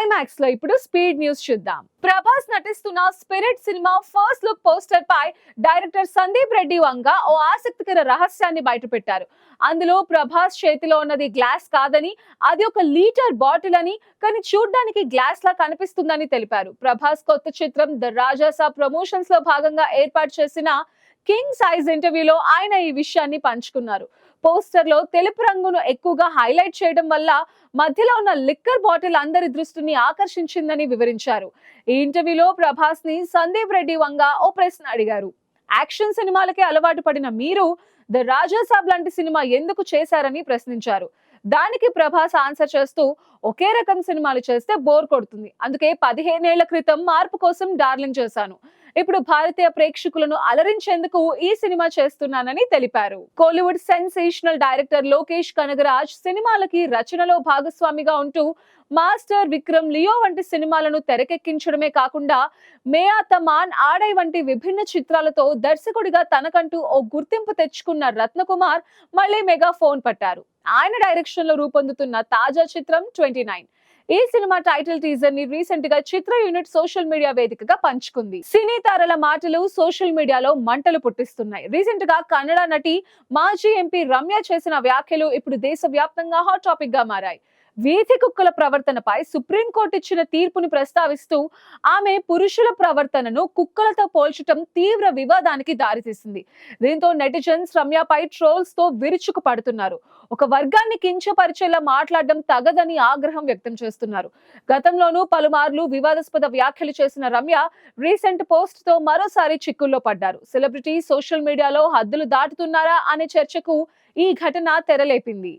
IMAX లో ఇప్పుడు speed news చూద్దాం. ప్రభాస్ నటిస్తున్న Spirit cinema first look poster పై డైరెక్టర్ సందీప్ రెడ్డి వంగ ఓ ఆసక్తికర రహస్యాన్ని బయటపెట్టారు. అందులో ప్రభాస్ చేతిలో ఉన్నది గ్లాస్ కాదని, అది ఒక లీటర్ బాటిల్ అని, కానీ చూడ్డానికి గ్లాస్ లా కనిపిస్తుందని తెలిపారు. ప్రభాస్ కొత్త చిత్రం ద రాజాసాబ్ ప్రమోషన్స్ లో భాగంగా ఏర్పాటు చేసిన కింగ్ సైజ్ ఇంటర్వ్యూలో ఆయన ఈ విషయాన్ని పంచుకున్నారు. పోస్టర్ లో తెలుపు రంగును ఎక్కువగా హైలైట్ చేయడం వల్ల మధ్యలో ఉన్న లిక్కర్ బాటిల్ అందరి దృష్టిని ఆకర్షించిందని వివరించారు. ఈ ఇంటర్వ్యూలో ప్రభాస్ ని సందీప్ రెడ్డి వంగ ఓ ప్రశ్న అడిగారు. యాక్షన్ సినిమాలకే అలవాటు పడిన మీరు ద రాజాసాబ్ లాంటి సినిమా ఎందుకు చేశారని ప్రశ్నించారు. దానికి ప్రభాస్ ఆన్సర్ చేస్తూ, ఒకే రకం సినిమాలు చేస్తే బోర్ కొడుతుంది, అందుకే 15 ఏళ్ల క్రితం మార్పు కోసం డార్లింగ్ చేశాను. ఇప్పుడు భారతీయ ప్రేక్షకులను అలరించేందుకు ఈ సినిమా చేస్తున్నానని తెలిపారు. కోలీవుడ్ సెన్సేషనల్ డైరెక్టర్ లోకేష్ కనగరాజ్ సినిమాలకి రచనలో భాగస్వామిగా ఉంటూ మాస్టర్, విక్రమ్, లియో వంటి సినిమాలను తెరకెక్కించడమే కాకుండా మేయా తమాన్, ఆడై వంటి విభిన్న చిత్రాలతో దర్శకుడిగా తనకంటూ ఓ గుర్తింపు తెచ్చుకున్న రత్నకుమార్ మళ్లీ మెగా ఫోన్ పట్టారు. ఆయన డైరెక్షన్ లో రూపొందుతున్న తాజా చిత్రం 29. ఈ సినిమా టైటిల్ టీజర్ ని రీసెంట్ గా చిత్ర యూనిట్ సోషల్ మీడియా వేదికగా పంచుకుంది. సినీ తారల మాటలు సోషల్ మీడియాలో మంటలు పుట్టిస్తున్నాయి. రీసెంట్ గా కన్నడ నటి, మాజీ ఎంపీ రమ్య చేసిన వ్యాఖ్యలు ఇప్పుడు దేశవ్యాప్తంగా హాట్ టాపిక్ గా మారాయి. వీధి కుక్కల ప్రవర్తనపై సుప్రీంకోర్టు ఇచ్చిన తీర్పుని ప్రస్తావిస్తూ ఆమె పురుషుల ప్రవర్తనను కుక్కలతో పోల్చడం తీవ్ర వివాదానికి దారితీసింది. దీంతో నెటిజన్స్ రమ్యపై ట్రోల్స్ తో విరుచుకు పడుతున్నారు. ఒక వర్గాన్ని కించపరిచేలా మాట్లాడడం తగదని ఆగ్రహం వ్యక్తం చేస్తున్నారు. గతంలోనూ పలుమార్లు వివాదాస్పద వ్యాఖ్యలు చేసిన రమ్య రీసెంట్ పోస్ట్ తో మరోసారి చిక్కుల్లో పడ్డారు. సెలబ్రిటీ సోషల్ మీడియాలో హద్దులు దాటుతున్నారా అనే చర్చకు ఈ ఘటన తెరలేపింది.